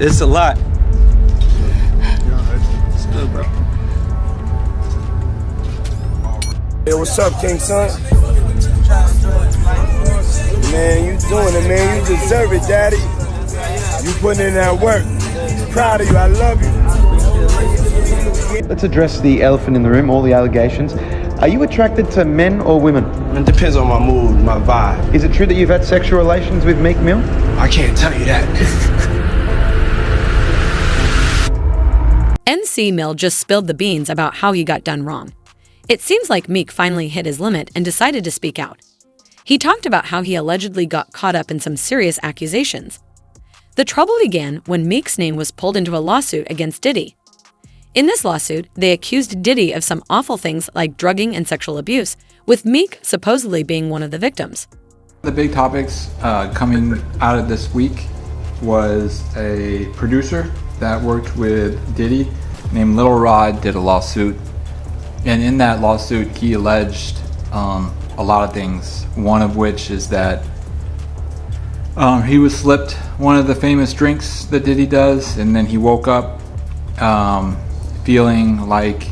It's a lot. It's good, bro. Hey, what's up, King Son? Man, you doing it, man. You deserve it, Daddy. You putting in that work. Proud of you. I love you. Let's address the elephant in the room, all the allegations. Are you attracted to men or women? It depends on my mood, my vibe. Is it true that you've had sexual relations with Meek Mill? I can't tell you that. NC Mill just spilled the beans about how he got done wrong. It seems like Meek finally hit his limit and decided to speak out. He talked about how he allegedly got caught up in some serious accusations. The trouble began when Meek's name was pulled into a lawsuit against Diddy. In this lawsuit, they accused Diddy of some awful things like drugging and sexual abuse, with Meek supposedly being one of the victims. The big topics coming out of this week was a producer that worked with Diddy named Lil Rod did a lawsuit. And in that lawsuit, he alleged a lot of things. One of which is that he was slipped one of the famous drinks that Diddy does, and then he woke up feeling like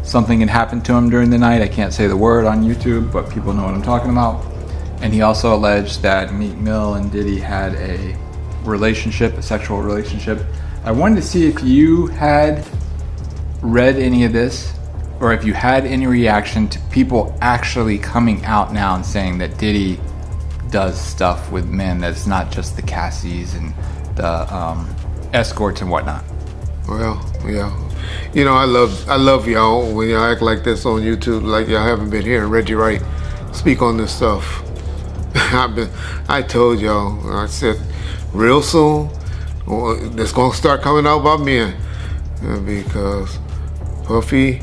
something had happened to him during the night. I can't say the word on YouTube, but people know what I'm talking about. And he also alleged that Meek Mill and Diddy had a relationship, a sexual relationship. I wanted to see if you had read any of this, or if you had any reaction to people actually coming out now and saying that Diddy does stuff with men that's not just the Cassies and the escorts and whatnot. Well, yeah. You know, I love y'all when y'all act like this on YouTube, like y'all haven't been hearing Reggie Wright speak on this stuff. I told y'all, I said, real soon, it's gonna start coming out about men, because Puffy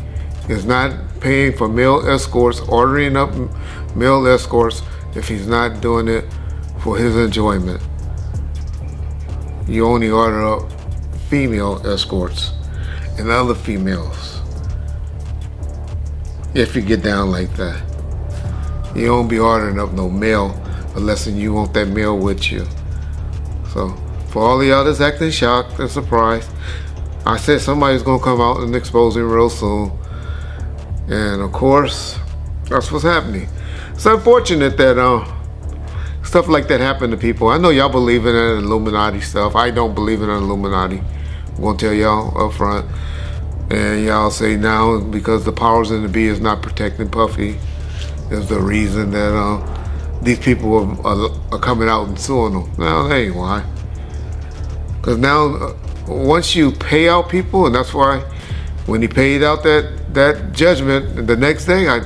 is not paying for male escorts, ordering up male escorts if he's not doing it for his enjoyment. You only order up female escorts and other females if you get down like that. You don't be ordering up no male unless you want that male with you. So for all the others acting shocked and surprised, I said somebody's gonna come out and expose him real soon. And of course, that's what's happening. It's unfortunate that stuff like that happened to people. I know y'all believe in that Illuminati stuff. I don't believe in the Illuminati. I'm gonna tell y'all up front. And y'all say now because the powers in the be is not protecting Puffy is the reason that these people are coming out and suing them. No, that ain't why. Because now, once you pay out people, and that's why when he paid out that judgment, the next day I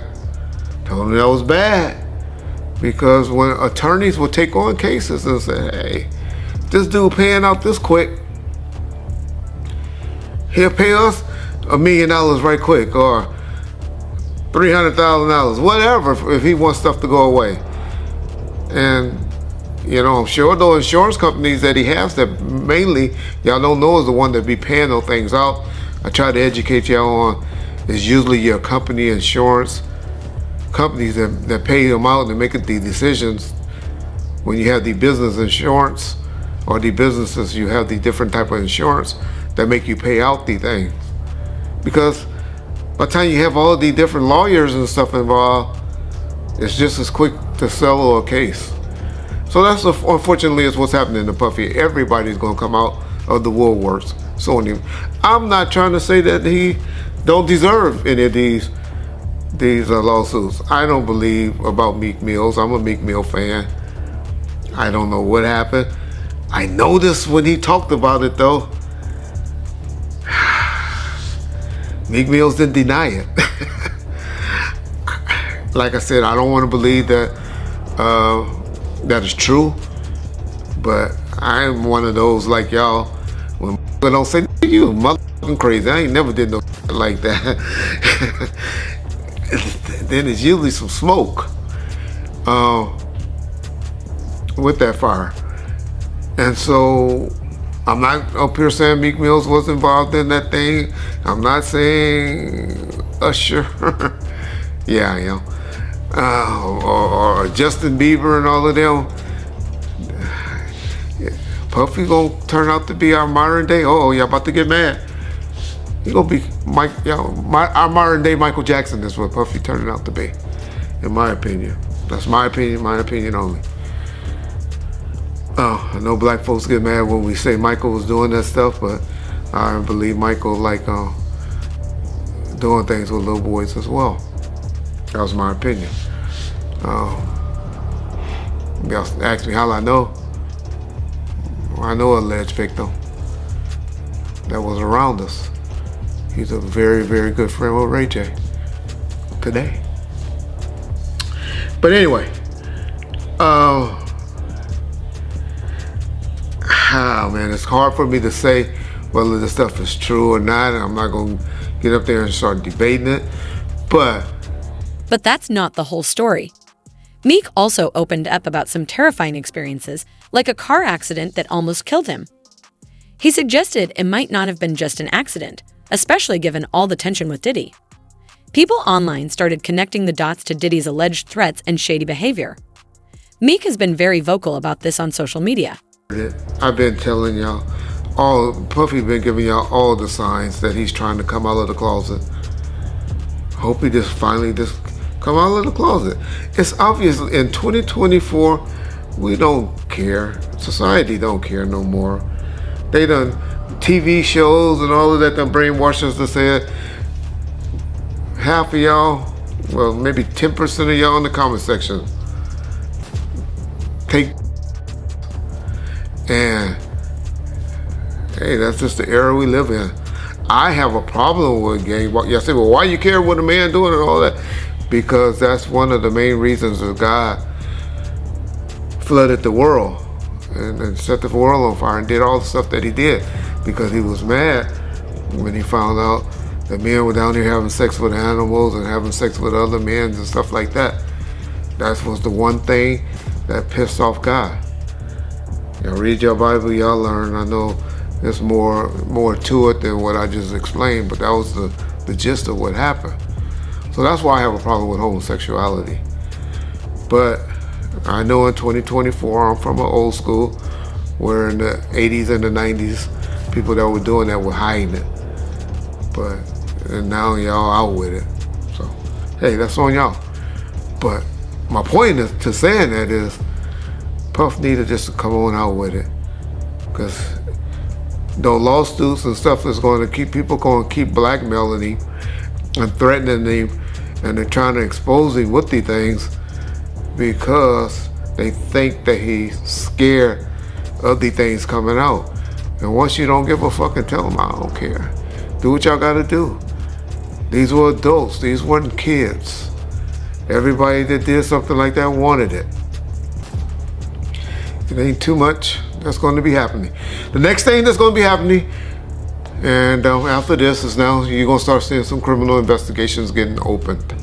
told him that was bad. Because when attorneys will take on cases and say, hey, this dude paying out this quick, he'll pay us $1 million right quick, or $300,000, whatever, if he wants stuff to go away. And you know, I'm sure those insurance companies that he has that mainly y'all don't know is the one that be paying those things out. I try to educate y'all on is usually your company insurance companies that pay them out and make the decisions when you have the business insurance or the businesses, you have the different type of insurance that make you pay out the things. Because by the time you have all the different lawyers and stuff involved, it's just as quick to settle a case. So that's unfortunately is what's happening to Puffy. Everybody's gonna come out of the woodworks suing him. I'm not trying to say that he don't deserve any of these lawsuits. I don't believe about Meek Mills. I'm a Meek Mill fan. I don't know what happened. I noticed when he talked about it though, Meek Mills didn't deny it. Like I said, I don't want to believe that that is true, but I'm one of those like y'all. When people don't say you motherfucking crazy, I ain't never did no like that. Then it's usually some smoke with that fire, and so I'm not up here saying Meek Mills was involved in that thing. I'm not saying Usher. Yeah, I am. Or Justin Bieber and all of them. Puffy gonna turn out to be our modern day. Oh, y'all about to get mad. He gonna be our modern day Michael Jackson is what Puffy turning out to be, in my opinion. That's my opinion only. I know black folks get mad when we say Michael was doing that stuff, but I believe Michael like doing things with little boys as well. That was my opinion. Y'all asked me how I know. I know an alleged victim that was around us. He's a very, very good friend with Ray J today. But anyway, man, it's hard for me to say whether this stuff is true or not. I'm not going to get up there and start debating it. But that's not the whole story. Meek also opened up about some terrifying experiences, like a car accident that almost killed him. He suggested it might not have been just an accident, especially given all the tension with Diddy. People online started connecting the dots to Diddy's alleged threats and shady behavior. Meek has been very vocal about this on social media. I've been telling y'all, Puffy been giving y'all all the signs that he's trying to come out of the closet. Hope he just finally come out of the closet. It's obvious in 2024, we don't care. Society don't care no more. They done TV shows and all of that done brainwashed us to say it. Half of y'all, well, maybe 10% of y'all in the comment section take, and hey, that's just the era we live in. I have a problem with gay. Y'all say, well, why you care what a man doing and all that? Because that's one of the main reasons that God flooded the world and set the world on fire and did all the stuff that he did, because he was mad when he found out that men were down here having sex with animals and having sex with other men and stuff like that. That was the one thing that pissed off God. Y'all read your Bible, y'all learn. I know there's more to it than what I just explained, but that was the gist of what happened. So that's why I have a problem with homosexuality. But I know in 2024, I'm from an old school where in the 80s and the 90s, people that were doing that were hiding it. And now y'all out with it. So, hey, that's on y'all. But my point is to saying that is, Puff needed just to come on out with it. Because those lawsuits and stuff is going to keep people going to keep blackmailing him and threatening him, and they're trying to expose him with these things because they think that he's scared of these things coming out. And once you don't give a fuck and tell them, I don't care. Do what y'all gotta do. These were adults, these weren't kids. Everybody that did something like that wanted it. It ain't too much that's going to be happening. The next thing that's going to be happening, and after this, is now you're going to start seeing some criminal investigations getting opened.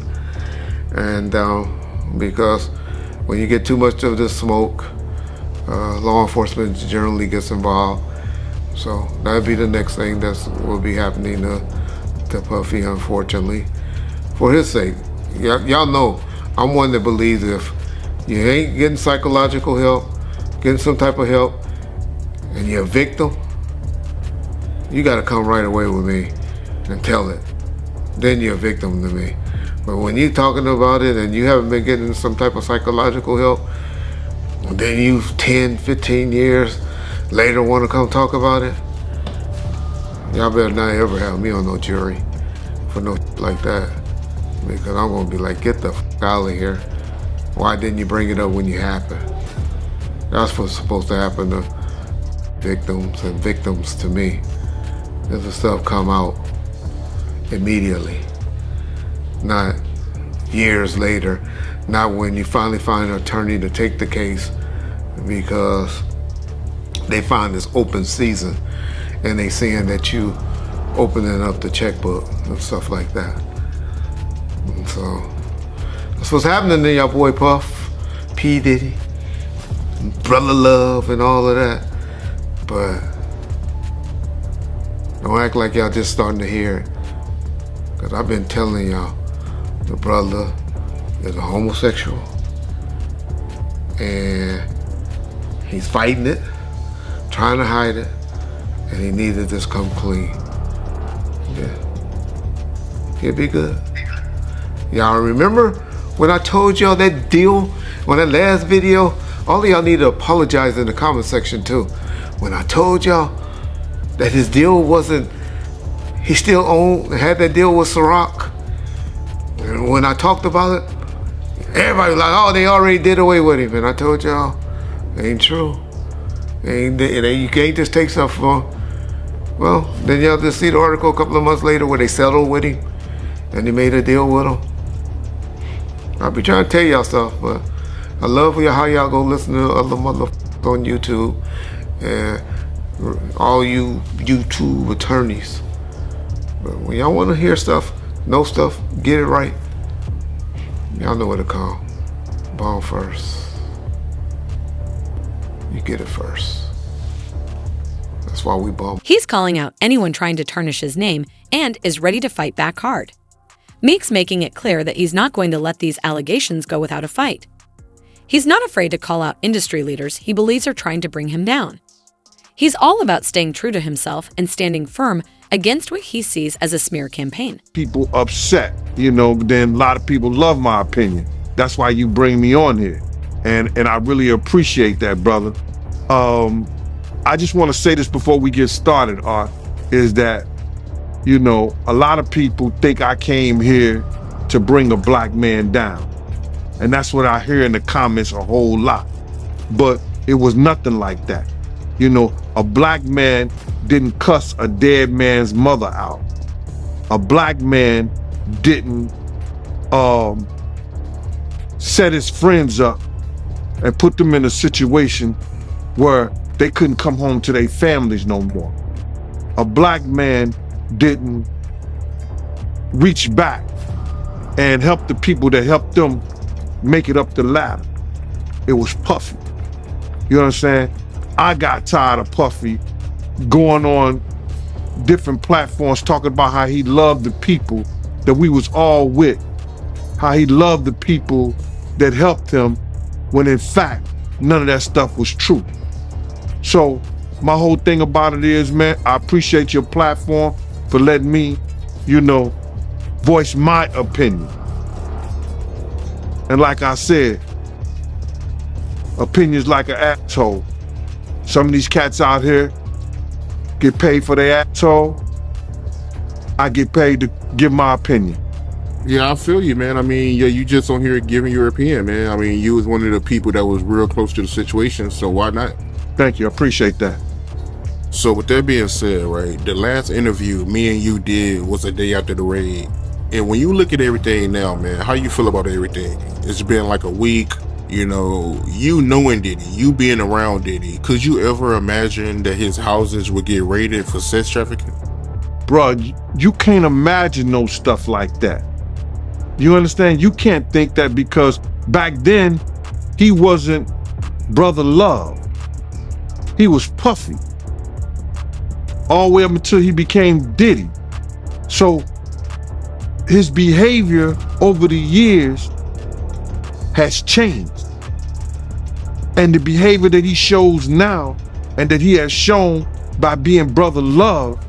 And because when you get too much of this smoke, law enforcement generally gets involved. So that'll be the next thing that will be happening to Puffy, unfortunately, for his sake. Y'all know I'm one that believes if you ain't getting psychological help, getting some type of help, and you're a victim, you gotta come right away with me and tell it. Then you're a victim to me. But when you're talking about it and you haven't been getting some type of psychological help, then you 10, 15 years later want to come talk about it, y'all better not ever have me on no jury for no like that. Because I'm gonna be like, get the f out of here. Why didn't you bring it up when you happened? That's what's supposed to happen to victims and victims to me. If the stuff come out immediately, not years later, not when you finally find an attorney to take the case because they find this open season and they seeing that you opening up the checkbook and stuff like that. And so that's what's happening to y'all boy Puff, P. Diddy, Brother Love and all of that. But don't act like y'all just starting to hear it. Cause I've been telling y'all, the brother is a homosexual and he's fighting it, trying to hide it, and he needs to just come clean. Yeah. He'll be good. Y'all remember when I told y'all that deal, when that last video? All of y'all need to apologize in the comment section too. When I told y'all that his deal wasn't, he still had that deal with Ciroc. And when I talked about it, everybody was like, oh, they already did away with him. And I told y'all, it ain't true. You can't just take stuff from. Well, then y'all just see the article a couple of months later where they settled with him and they made a deal with him. I'll be trying to tell y'all stuff, but I love how y'all go listen to other motherfuckers on YouTube and all you YouTube attorneys. But when y'all want to hear stuff, know stuff, get it right, y'all know what to call. Ball first. You get it first. That's why we ball. He's calling out anyone trying to tarnish his name and is ready to fight back hard. Meek's making it clear that he's not going to let these allegations go without a fight. He's not afraid to call out industry leaders he believes are trying to bring him down. He's all about staying true to himself and standing firm against what he sees as a smear campaign. People upset, then a lot of people love my opinion. That's why you bring me on here. And I really appreciate that, brother. I just want to say this before we get started, Art, is that, a lot of people think I came here to bring a black man down. And that's what I hear in the comments a whole lot. But it was nothing like that. A black man didn't cuss a dead man's mother out. A black man didn't set his friends up and put them in a situation where they couldn't come home to their families no more. A black man didn't reach back and help the people that helped them make it up the ladder. It was Puffy. You know what I'm saying? I got tired of Puffy going on different platforms talking about how he loved the people that we was all with, how he loved the people that helped him, when in fact, none of that stuff was true. So my whole thing about it is, man, I appreciate your platform for letting me, voice my opinion. And like I said, opinions like an asshole. Some of these cats out here get paid for their asshole. I get paid to give my opinion. Yeah, I feel you, man. I mean, yeah, you just on here giving your opinion, man. I mean, you was one of the people that was real close to the situation, so why not? Thank you, I appreciate that. So with that being said, right, the last interview me and you did was a day after the raid. And when you look at everything now, man, how you feel about everything? It's been like a week, you knowing Diddy, you being around Diddy. Could you ever imagine that his houses would get raided for sex trafficking? Bruh, you can't imagine no stuff like that. You understand? You can't think that, because back then, he wasn't Brother Love. He was Puffy. All the way up until he became Diddy. So his behavior over the years has changed. And the behavior that he shows now, and that he has shown by being Brother Love,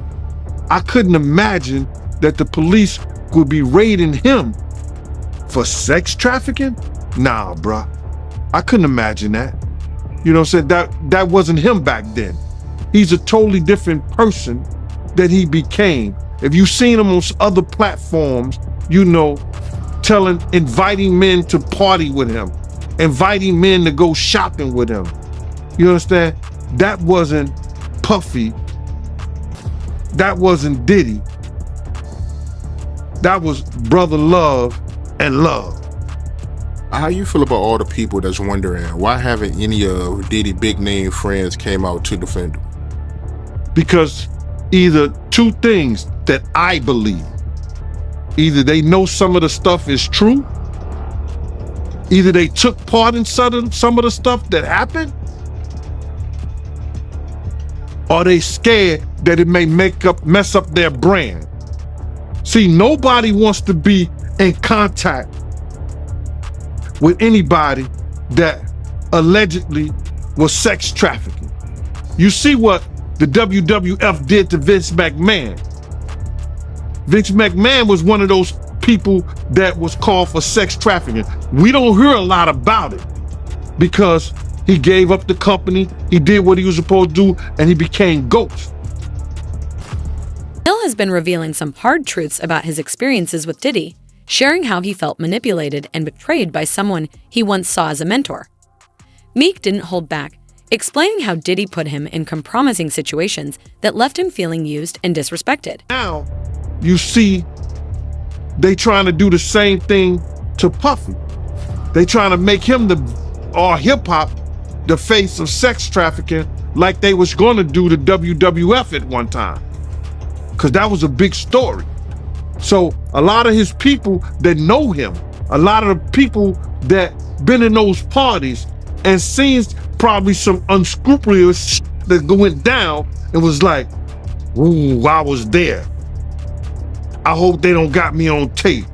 I couldn't imagine that the police would be raiding him for sex trafficking? Nah, bruh. I couldn't imagine that. You know what I'm saying? That wasn't him back then. He's a totally different person that he became. If you've seen him on other platforms, inviting men to party with him, inviting men to go shopping with him. You understand? That wasn't Puffy. That wasn't Diddy. That was Brother Love and Love. How you feel about all the people that's wondering why haven't any of Diddy big name friends came out to defend him? Because either two things that I believe. Either they know some of the stuff is true, either they took part in some of the stuff that happened, or they scared that it may mess up their brand. See, nobody wants to be in contact with anybody that allegedly was sex trafficking. You see what the WWF did to Vince McMahon. Vince McMahon was one of those people that was called for sex trafficking. We don't hear a lot about it because he gave up the company, he did what he was supposed to do, and he became Ghost. Mill has been revealing some hard truths about his experiences with Diddy, sharing how he felt manipulated and betrayed by someone he once saw as a mentor. Meek didn't hold back, explaining how Diddy put him in compromising situations that left him feeling used and disrespected. Now, you see, they trying to do the same thing to Puffy. They trying to make him or hip-hop the face of sex trafficking like they was going to do the WWF at one time. Because that was a big story. So a lot of his people that know him, a lot of the people that been in those parties and seen probably some unscrupulous shit that went down and was like, ooh, I was there. I hope they don't got me on tape.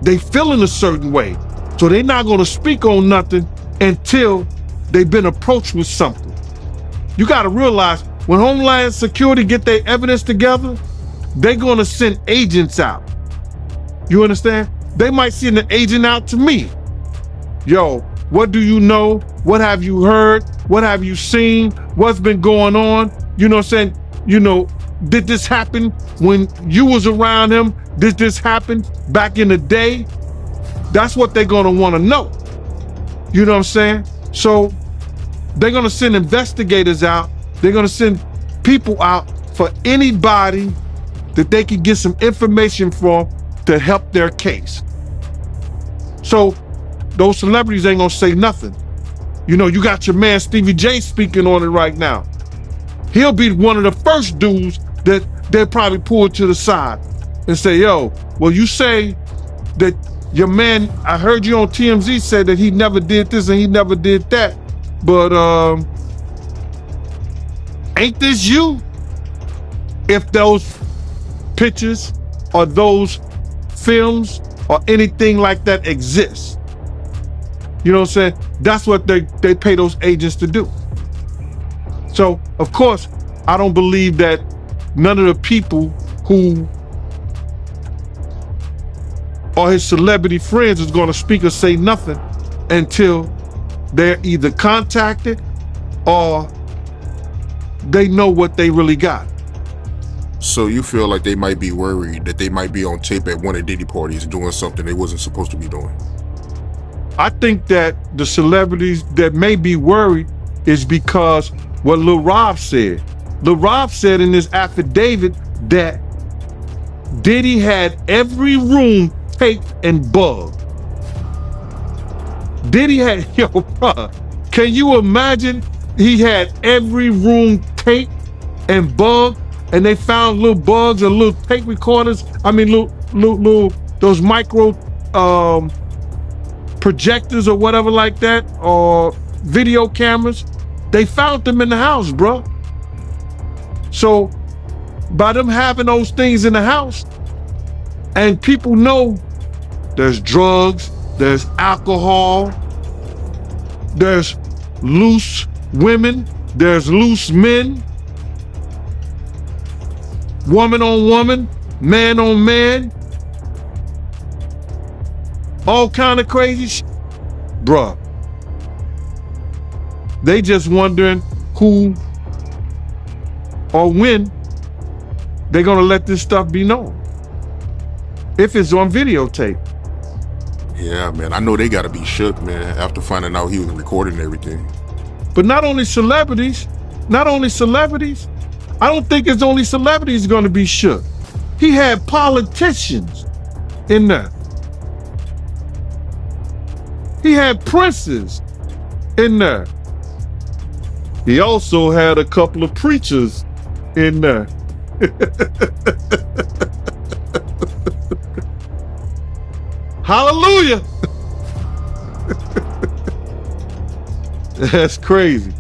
They feeling a certain way. So they're not gonna speak on nothing until they've been approached with something. You gotta realize when Homeland Security get their evidence together, they're gonna send agents out. You understand? They might send an agent out to me. Yo, what do you know? What have you heard? What have you seen? What's been going on? You know what I'm saying? You know, did this happen when you was around him? Did this happen back in the day? That's what they're gonna wanna know. You know what I'm saying? So they're gonna send investigators out. They're gonna send people out for anybody that they can get some information from to help their case. So those celebrities ain't gonna say nothing. You know, you got your man Stevie J speaking on it right now. He'll be one of the first dudes that they'll probably pull to the side and say, yo, well, you say that your man, I heard you on TMZ say that he never did this and he never did that, but ain't this you? If those pictures or those films or anything like that exists, you know what I'm saying? That's what they pay those agents to do. So, of course, I don't believe that none of the people who are his celebrity friends is going to speak or say nothing until they're either contacted or they know what they really got. So you feel like they might be worried that they might be on tape at one of Diddy parties doing something they wasn't supposed to be doing? I think that the celebrities that may be worried is because what Lil Rob said. Lil Rob said in his affidavit that Diddy had every room taped and bugged. Diddy had, yo, bruh, can you imagine? He had every room taped and bugged, and they found little bugs or little tape recorders. I mean, little those micro projectors or whatever like that, or video cameras. They found them in the house, bro. So by them having those things in the house, and people know there's drugs, there's alcohol, there's loose women, there's loose men, woman on woman, man on man, all kind of crazy shit. Bruh, they just wondering who or when they're gonna let this stuff be known. If it's on videotape. Yeah, man, I know they gotta be shook, man, after finding out he was recording everything. But not only celebrities, I don't think it's only celebrities gonna be shook. He had politicians in there. He had princes in there. He also had a couple of preachers in there. Hallelujah. That's crazy.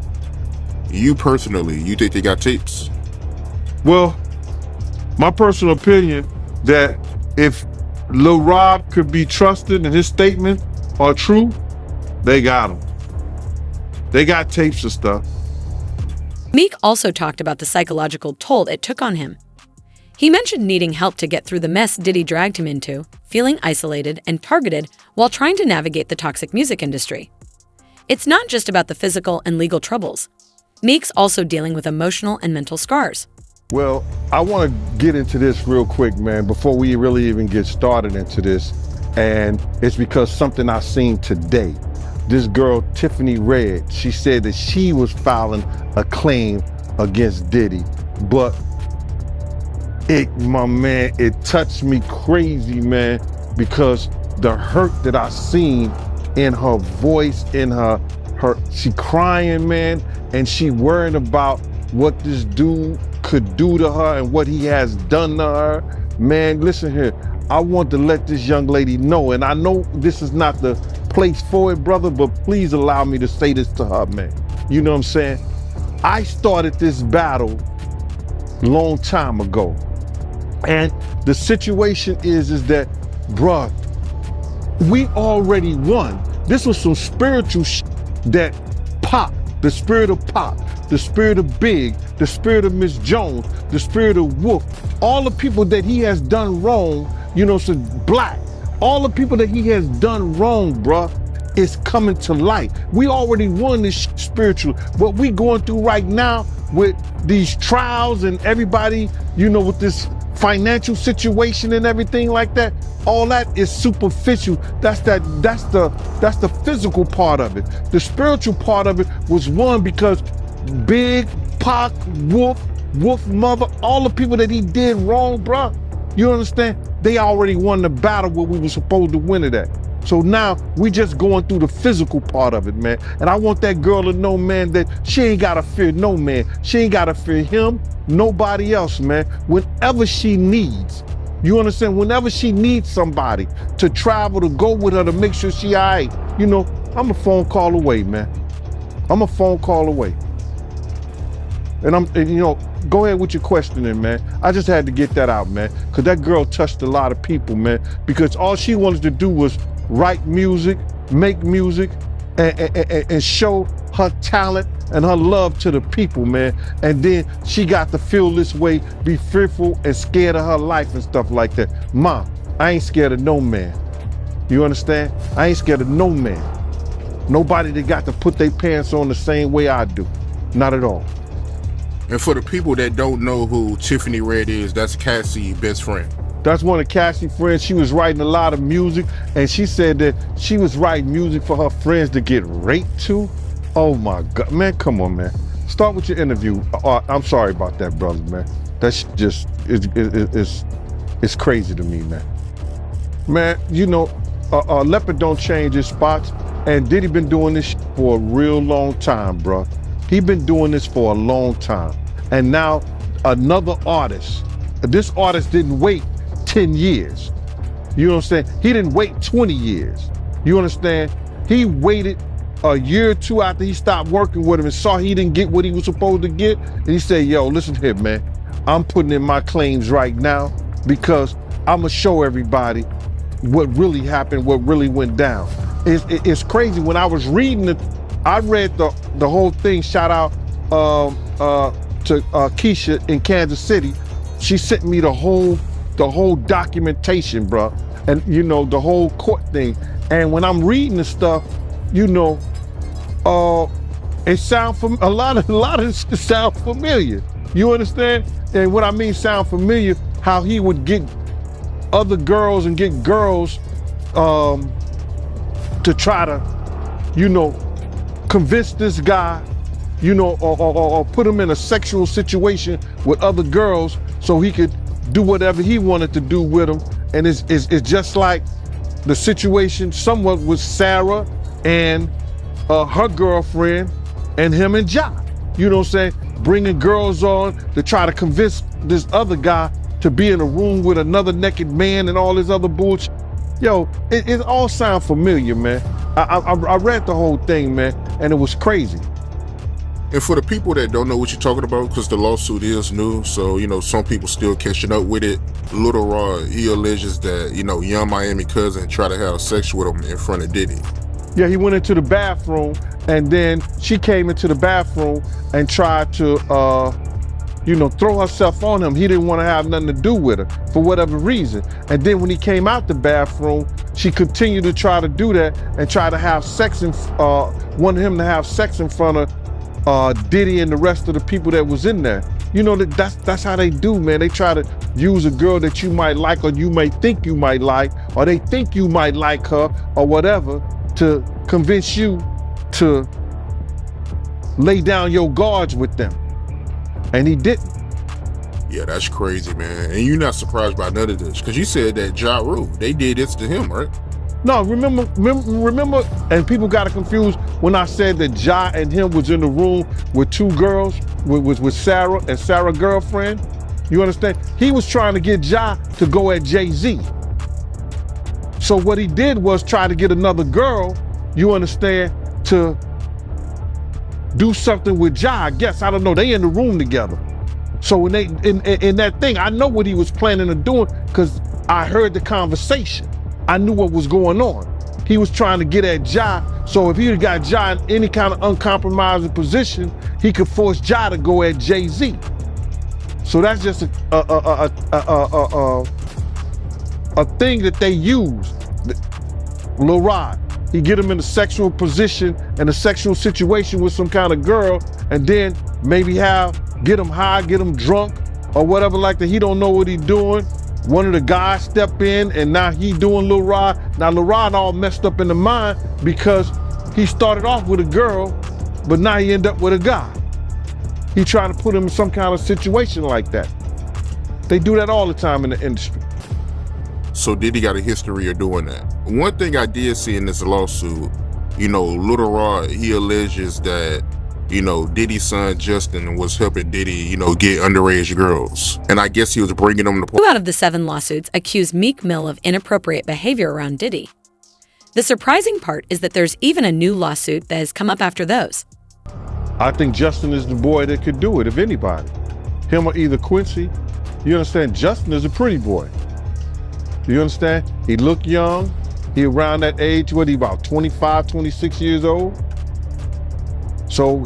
You personally, you think they got tapes? Well, my personal opinion that if Lil Rob could be trusted and his statements are true, they got him. They got tapes of stuff. Meek also talked about the psychological toll it took on him. He mentioned needing help to get through the mess Diddy dragged him into, feeling isolated and targeted while trying to navigate the toxic music industry. It's not just about the physical and legal troubles. Meek's also dealing with emotional and mental scars. Well, I want to get into this real quick, man, before we really even get started into this. And it's because something I seen today. This girl, Tiffany Red, she said that she was filing a claim against Diddy. But my man, it touched me crazy, man, because the hurt that I seen in her voice, in her she crying, man, and she worrying about what this dude could do to her and what he has done to her. Man, listen here, I want to let this young lady know, and I know this is not the place for it, brother, but please allow me to say this to her, man. You know what I'm saying? I started this battle long time ago. And the situation is that, bruh, we already won. This was some spiritual that Pop, the spirit of Pop, the spirit of Big, the spirit of Miss Jones, the spirit of Wolf, all the people that he has done wrong, you know, so Black, all the people that he has done wrong, bruh, is coming to light. We already won this spiritual. What we going through right now with these trials and everybody, you know, with this financial situation and everything like that, all that is superficial. That's the physical part of it. The spiritual part of it was won because Big, Pac, Wolf Mother, all the people that he did wrong, bruh, you understand? They already won the battle where we were supposed to win it at. So now we just going through the physical part of it, man. And I want that girl to know, man, that she ain't gotta fear no man. She ain't gotta fear him, nobody else, man. Whenever she needs, you understand? Whenever she needs somebody to travel, to go with her, to make sure she all right, you know, I'm a phone call away, man. I'm a phone call away. And you know, go ahead with your questioning, man. I just had to get that out, man, because that girl touched a lot of people, man, because all she wanted to do was write music, make music, and show her talent and her love to the people, man. And then she got to feel this way, be fearful and scared of her life and stuff like that. Ma, I ain't scared of no man. You understand? I ain't scared of no man. Nobody that got to put their pants on the same way I do. Not at all. And for the people that don't know who Tiffany Red is, that's Cassie's best friend. That's one of Cassie's friends. She was writing a lot of music, and she said that she was writing music for her friends to get raped to. Oh my God, man, come on, man. Start with your interview. I'm sorry about that, brother, man. That's just, it's crazy to me, man. Man, you know, leopard don't change his spots, and Diddy been doing this for a real long time, bro. He been doing this for a long time. And now another artist, this artist didn't wait 10 years. You know what I'm saying? He didn't wait 20 years. You understand? He waited a year or two after he stopped working with him and saw he didn't get what he was supposed to get. And he said, yo, listen here, man. I'm putting in my claims right now because I'm gonna show everybody what really happened, what really went down. It's crazy. When I was reading it, I read the whole thing. Shout out to Keisha in Kansas City. She sent me the whole documentation, bro, and you know, the whole court thing. And when I'm reading the stuff, you know, it sound a lot of it sound familiar. You understand? And what I mean sound familiar, how he would get other girls and get girls to try to, you know, convince this guy, you know, or put him in a sexual situation with other girls so he could do whatever he wanted to do with them. And it's just like the situation somewhat with Sarah and her girlfriend and him and Ja. You know what I'm saying? Bringing girls on to try to convince this other guy to be in a room with another naked man and all this other bullshit. Yo, it all sound familiar, man. I read the whole thing, man, and it was crazy. And for the people that don't know what you're talking about, because the lawsuit is new, so, you know, some people still catching up with it. Little Rod, he alleges that, you know, Young Miami cousin tried to have sex with him in front of Diddy. Yeah, he went into the bathroom, and then she came into the bathroom and tried to, throw herself on him. He didn't want to have nothing to do with her for whatever reason. And then when he came out the bathroom, she continued to try to do that and try to have sex wanted him to have sex in front of Diddy and the rest of the people that was in there. That's how they do, man. They try to use a girl that you might like, or you may think you might like, or they think you might like her, or whatever, to convince you to lay down your guards with them. And he didn't. Yeah, that's crazy, man. And you're not surprised by none of this, because you said that Ja Rule, they did this to him, right? No, remember, and people got it confused when I said that Ja and him was in the room with two girls, with Sarah and Sarah's girlfriend. You understand? He was trying to get Ja to go at Jay-Z. So what he did was try to get another girl, you understand, to do something with Ja. I guess, I don't know, they in the room together. So when they, in that thing, I know what he was planning on doing because I heard the conversation. I knew what was going on. He was trying to get at Ja, so if he had got Ja in any kind of uncompromising position, he could force Ja to go at Jay-Z. So that's just a thing that they use. Lil Rod, he get him in a sexual position and a sexual situation with some kind of girl, and then maybe get him high, get him drunk, or whatever like that. He don't know what he doing. One of the guys step in, and now he doing Lil Rod. Now Lil Rod all messed up in the mind because he started off with a girl, but now he end up with a guy. He trying to put him in some kind of situation like that. They do that all the time in the industry. So Diddy got a history of doing that. One thing I did see in this lawsuit, Lil Rod, he alleges that, Diddy's son Justin was helping Diddy, get underage girls. And I guess he was bringing them to... 2 out of the 7 lawsuits accuse Meek Mill of inappropriate behavior around Diddy. The surprising part is that there's even a new lawsuit that has come up after those. I think Justin is the boy that could do it, if anybody. Him or either Quincy. You understand? Justin is a pretty boy. You understand? He look young. He around that age, what he about 25, 26 years old? So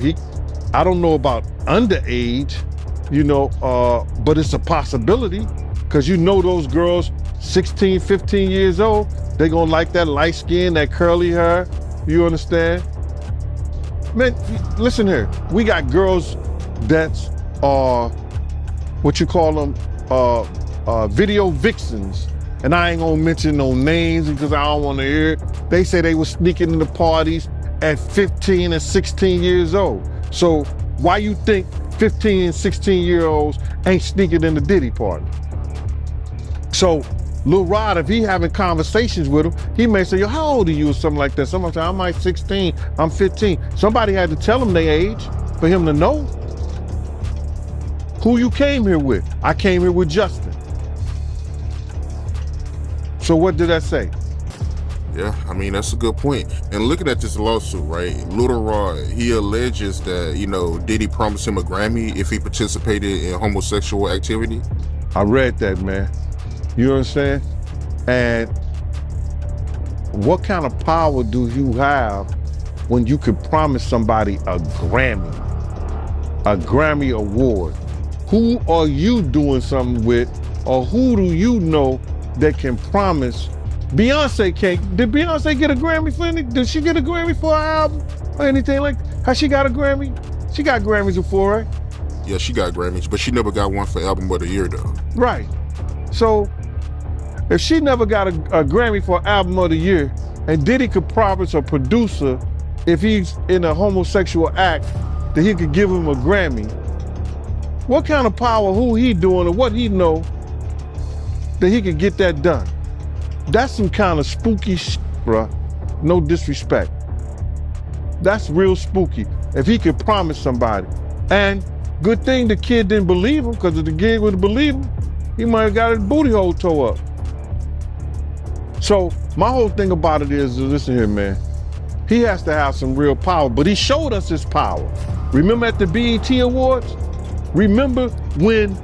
I don't know about underage, but it's a possibility because those girls 16, 15 years old, they gonna like that light skin, that curly hair, you understand? Man, listen here, we got girls that's what you call them, video vixens. And I ain't gonna mention no names because I don't wanna hear it. They say they were sneaking into parties at 15 and 16 years old. So why you think 15 and 16-year-olds ain't sneaking in the Diddy party? So Lil Rod, if he having conversations with him, he may say, yo, how old are you or something like that? Somebody say, I'm like 16, I'm 15. Somebody had to tell him their age for him to know. Who you came here with? I came here with Justin. So what did I say? Yeah, I mean, that's a good point. And looking at this lawsuit, right, Lil Rod, he alleges that, Diddy promised him a Grammy if he participated in homosexual activity. I read that, man. You understand? And what kind of power do you have when you could promise somebody a Grammy award? Who are you doing something with, or who do you know that can promise? Beyonce can't. Did Beyonce get a Grammy for anything? Did she get a Grammy for an album or anything like that? Has she got a Grammy? She got Grammys before, right? Yeah, she got Grammys, but she never got one for Album of the Year, though. Right. So if she never got a Grammy for Album of the Year, and Diddy could promise a producer, if he's in a homosexual act, that he could give him a Grammy, what kind of power, who he doing, or what he know that he could get that done? That's some kind of spooky shit, bruh. No disrespect. That's real spooky. If he could promise somebody. And good thing the kid didn't believe him, because if the kid would have believed him, he might have got his booty hole tore up. So my whole thing about it is, listen here, man. He has to have some real power, but he showed us his power. Remember at the BET Awards? Remember when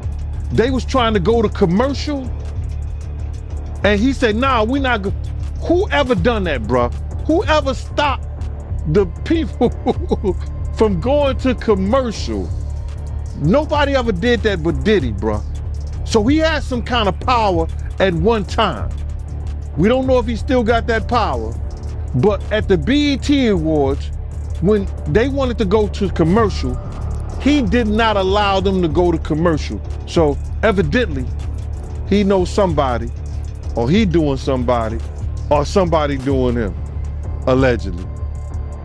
they was trying to go to commercial? And he said, nah, we not go. Who ever done that, bruh? Whoever stopped the people from going to commercial, nobody ever did that but Diddy, bro. So he had some kind of power at one time. We don't know if he still got that power, but at the BET Awards, when they wanted to go to commercial, he did not allow them to go to commercial. So evidently, he knows somebody, or he doing somebody, or somebody doing him, allegedly.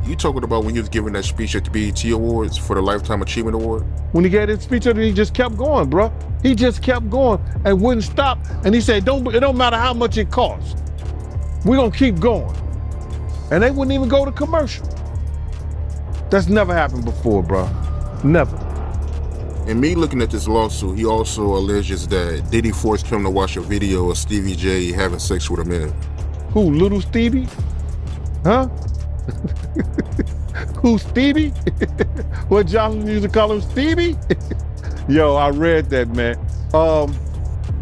You talking about when he was giving that speech at the BET Awards for the Lifetime Achievement Award? When he gave his speech, he just kept going, bro. He just kept going and wouldn't stop. And he said, it don't matter how much it costs. We're gonna keep going. And they wouldn't even go to commercial. That's never happened before, bro. Never. And me looking at this lawsuit, he also alleges that Diddy forced him to watch a video of Stevie J having sex with a man. Who, Little Stevie? Huh? Who, Stevie? What Johnson used to call him, Stevie? Yo, I read that, man.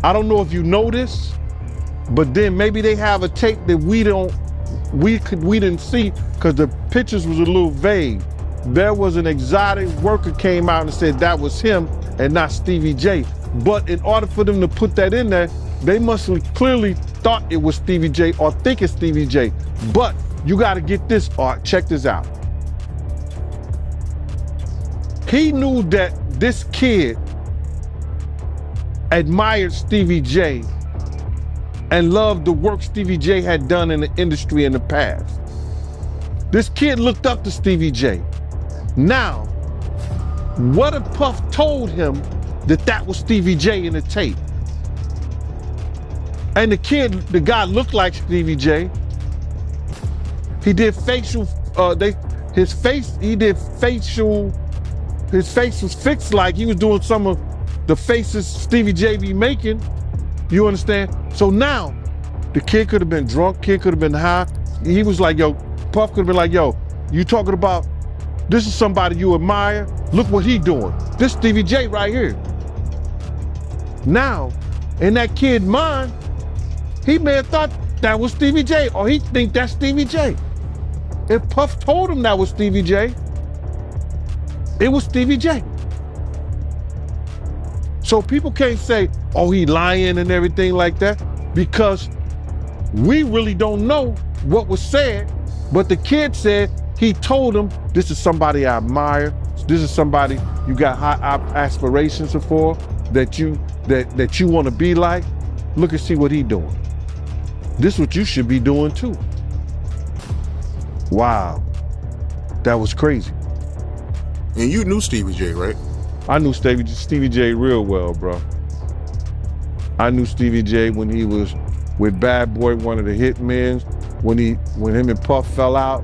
I don't know if you know this, but then maybe they have a tape that we didn't see because the pictures was a little vague. There was an exotic worker came out and said that was him and not Stevie J. But in order for them to put that in there, they must have clearly thought it was Stevie J or think it's Stevie J. But you got to get this, Art. Check this out. He knew that this kid admired Stevie J and loved the work Stevie J had done in the industry in the past. This kid looked up to Stevie J. Now, what if Puff told him that was Stevie J in the tape? And the guy looked like Stevie J. He did facial, his face was fixed like he was doing some of the faces Stevie J be making. You understand? So now, the kid could have been drunk, kid could have been high. He was like, yo, Puff could have been like, yo, you talking about, this is somebody you admire? Look what he doing. This Stevie J right here. Now, in that kid's mind, he may have thought that was Stevie J, or he think that's Stevie J. If Puff told him that was Stevie J, it was Stevie J. So people can't say, oh, he lying and everything like that, because we really don't know what was said, but the kid said he told him, this is somebody I admire, this is somebody you got high aspirations for, that you want to be like. Look and see what he doing. This is what you should be doing too. Wow, that was crazy. And you knew Stevie J, right? I knew Stevie J real well, bro. I knew Stevie J when he was with Bad Boy, one of the hitmen. When him and Puff fell out,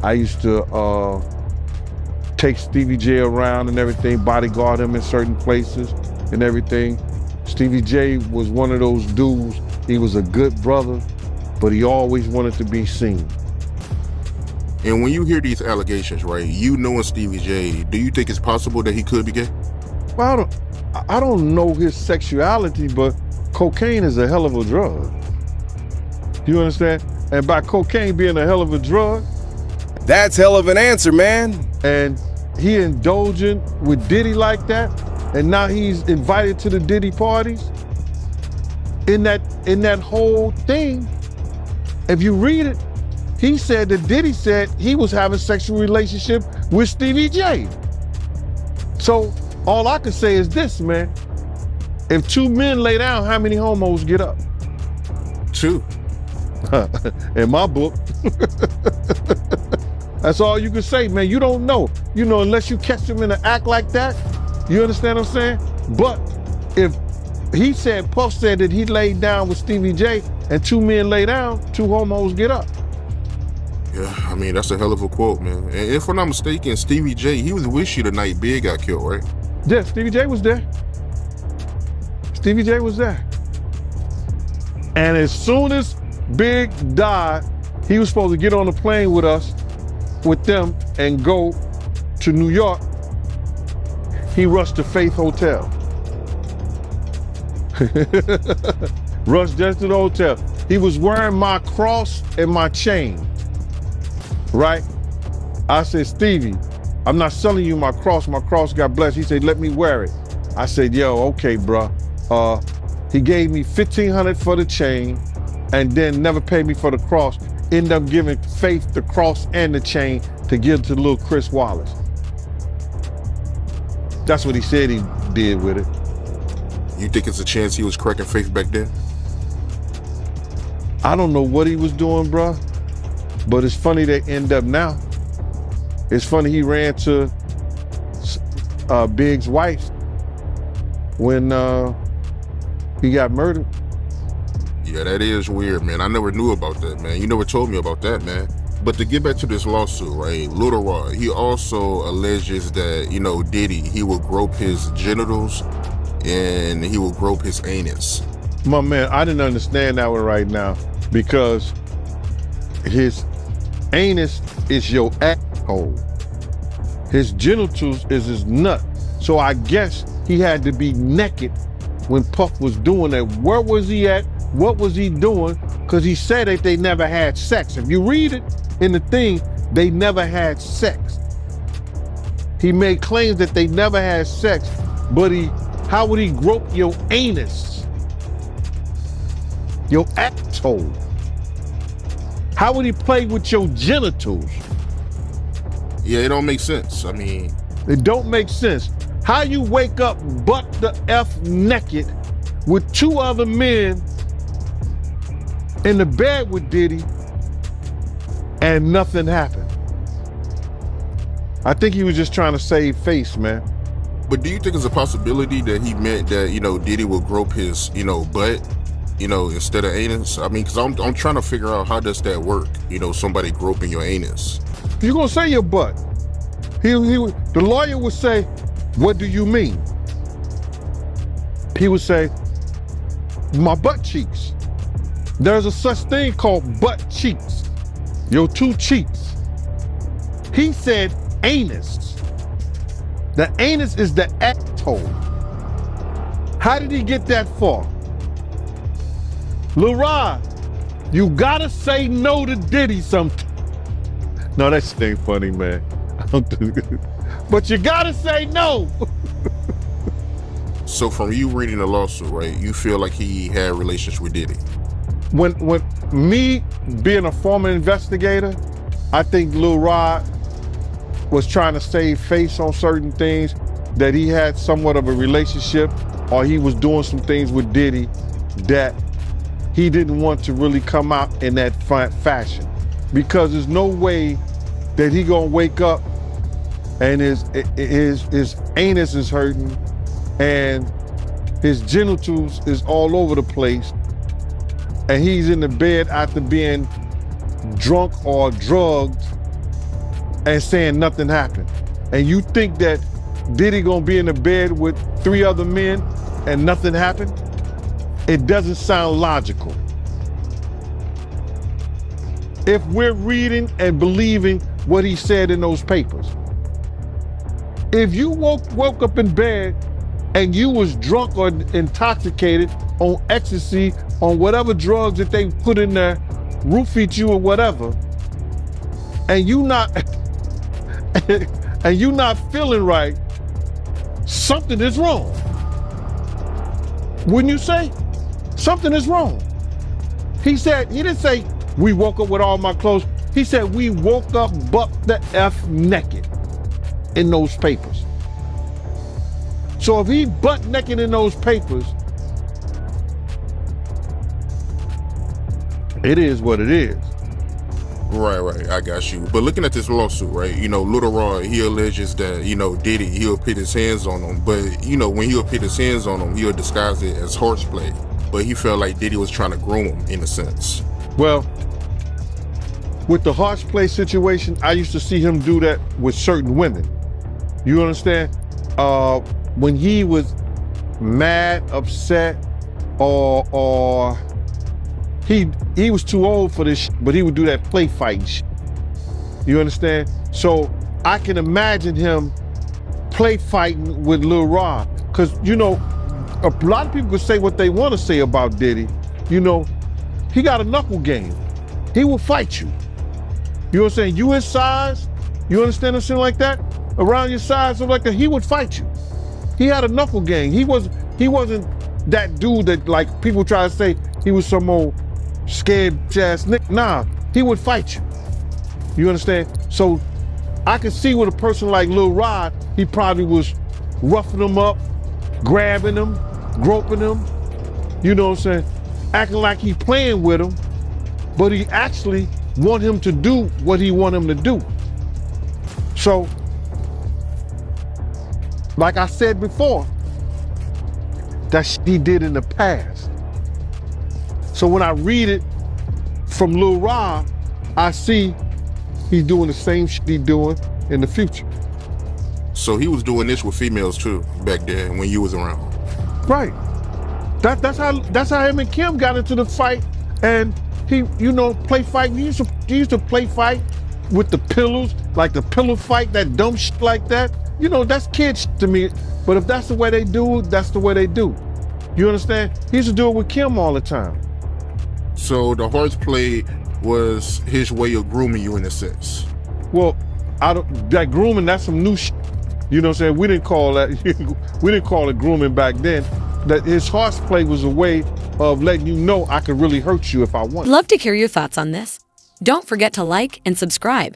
I used to take Stevie J around and everything, bodyguard him in certain places and everything. Stevie J was one of those dudes. He was a good brother, but he always wanted to be seen. And when you hear these allegations, right, you knowing Stevie J, do you think it's possible that he could be gay? Well, I don't know his sexuality, but cocaine is a hell of a drug. You understand? And by cocaine being a hell of a drug, That's hell of an answer, man. and he indulging with Diddy like that, and now he's invited to the Diddy parties. In that whole thing, if you read it, he said that Diddy said he was having sexual relationship with Stevie J. So all I could say is this, man. If two men lay down, how many homos get up? 2. In my book. That's all you can say, man. You don't know. You know, unless you catch them in an act like that. You understand what I'm saying? But if he said, Puff said that he laid down with Stevie J and two men lay down, two homos get up. Yeah, I mean, that's a hell of a quote, man. And if I'm not mistaken, Stevie J, he was with you the night Big got killed, right? Yeah, Stevie J was there. Stevie J was there. And as soon as Big died, he was supposed to get on a plane with us, with them, and go to New York. He rushed to Faith Hotel. Rushed just to the hotel. He was wearing my cross and my chain. right? I said, Stevie, I'm not selling you my cross. My cross got blessed. He said, let me wear it. I said, yo, okay, bro. He gave me $1,500 for the chain and then never paid me for the cross. Ended up giving Faith the cross and the chain to give to little Chris Wallace. That's what he said he did with it. You think it's a chance he was cracking Faith back then? I don't know what he was doing, bro, but it's funny they end up now. It's funny he ran to Big's wife when he got murdered. Yeah, that is weird, man. I never knew about that, man. You never told me about that, man. But to get back to this lawsuit, right? Lil Rod, he also alleges that, Diddy, he will grope his genitals and he will grope his anus. My man, I didn't understand that one right now because his anus is your asshole. His genitals is his nut. So I guess he had to be naked when Puff was doing that. Where was he at? What was he doing? Because he said that they never had sex. If you read it in the thing, they never had sex. He made claims that they never had sex, but how would he grope your anus? Your asshole? How would he play with your genitals? Yeah, it don't make sense. I mean, it don't make sense. How you wake up butt the F naked with two other men in the bed with Diddy and nothing happened? I think he was just trying to save face, man. But do you think it's a possibility that he meant that, Diddy will grope his, butt, instead of anus? I mean, because I'm trying to figure out how does that work? Somebody groping your anus. You're going to say your butt. The lawyer would say, what do you mean? He would say, my butt cheeks. There's a such thing called butt cheeks. Your two cheeks. He said anus. The anus is the asshole. How did he get that far? Lil Rod, you gotta say no to Diddy sometime. No, that shit ain't funny, man. I don't do it. But you gotta say no. So from you reading the lawsuit, right, you feel like he had relations with Diddy? When me being a former investigator, I think Lil Rod was trying to save face on certain things, that he had somewhat of a relationship or he was doing some things with Diddy that he didn't want to really come out in that fashion. Because there's no way that he gonna wake up and his anus is hurting and his genitals is all over the place and he's in the bed after being drunk or drugged and saying nothing happened. And you think that Diddy gonna be in the bed with 3 other men and nothing happened? It doesn't sound logical. If we're reading and believing what he said in those papers. If you woke up in bed and you was drunk or intoxicated on ecstasy, on whatever drugs that they put in there, roofied you or whatever, and you not and you not feeling right, something is wrong. Wouldn't you say? Something is wrong. He didn't say, we woke up with all my clothes. He said, we woke up butt the F naked in those papers. So if he butt naked in those papers, it is what it is. Right, I got you. But looking at this lawsuit, right, Lil Rod, he alleges that, Diddy, he'll put his hands on him. But, when he'll put his hands on him, he'll disguise it as horseplay. But he felt like Diddy was trying to groom him in a sense. Well, with the horseplay situation, I used to see him do that with certain women. You understand? When he was mad, upset, or he was too old for this shit, but he would do that play fighting shit. You understand? So I can imagine him play fighting with Lil Rod. Cause a lot of people could say what they want to say about Diddy. He got a knuckle game. He will fight you. You know what I'm saying? You his size, you understand something like that? Around your size, something like that, he would fight you. He had a knuckle game. He wasn't that dude that like people try to say he was some old scared ass nigga. Nah, he would fight you. You understand? So I could see with a person like Lil Rod, he probably was roughing him up, grabbing him, groping him, you know what I'm saying? Acting like he playing with him, but he actually want him to do what he want him to do. So, like I said before, that shit he did in the past. So when I read it from Lil Rod, I see he's doing the same shit he doing in the future. So he was doing this with females too back then when you was around. Right. That's how him and Kim got into the fight, and he, you know, play fight. He used to play fight with the pillows, like the pillow fight, that dumb shit like that. You know, that's kid shit to me. But if that's the way they do, that's the way they do. You understand? He used to do it with Kim all the time. So the horseplay was his way of grooming you in a sense. Well, that grooming, that's some new shit. You know what I'm saying? We didn't call it grooming back then. That his horseplay was a way of letting you know I could really hurt you if I want. Love to hear your thoughts on this. Don't forget to like and subscribe.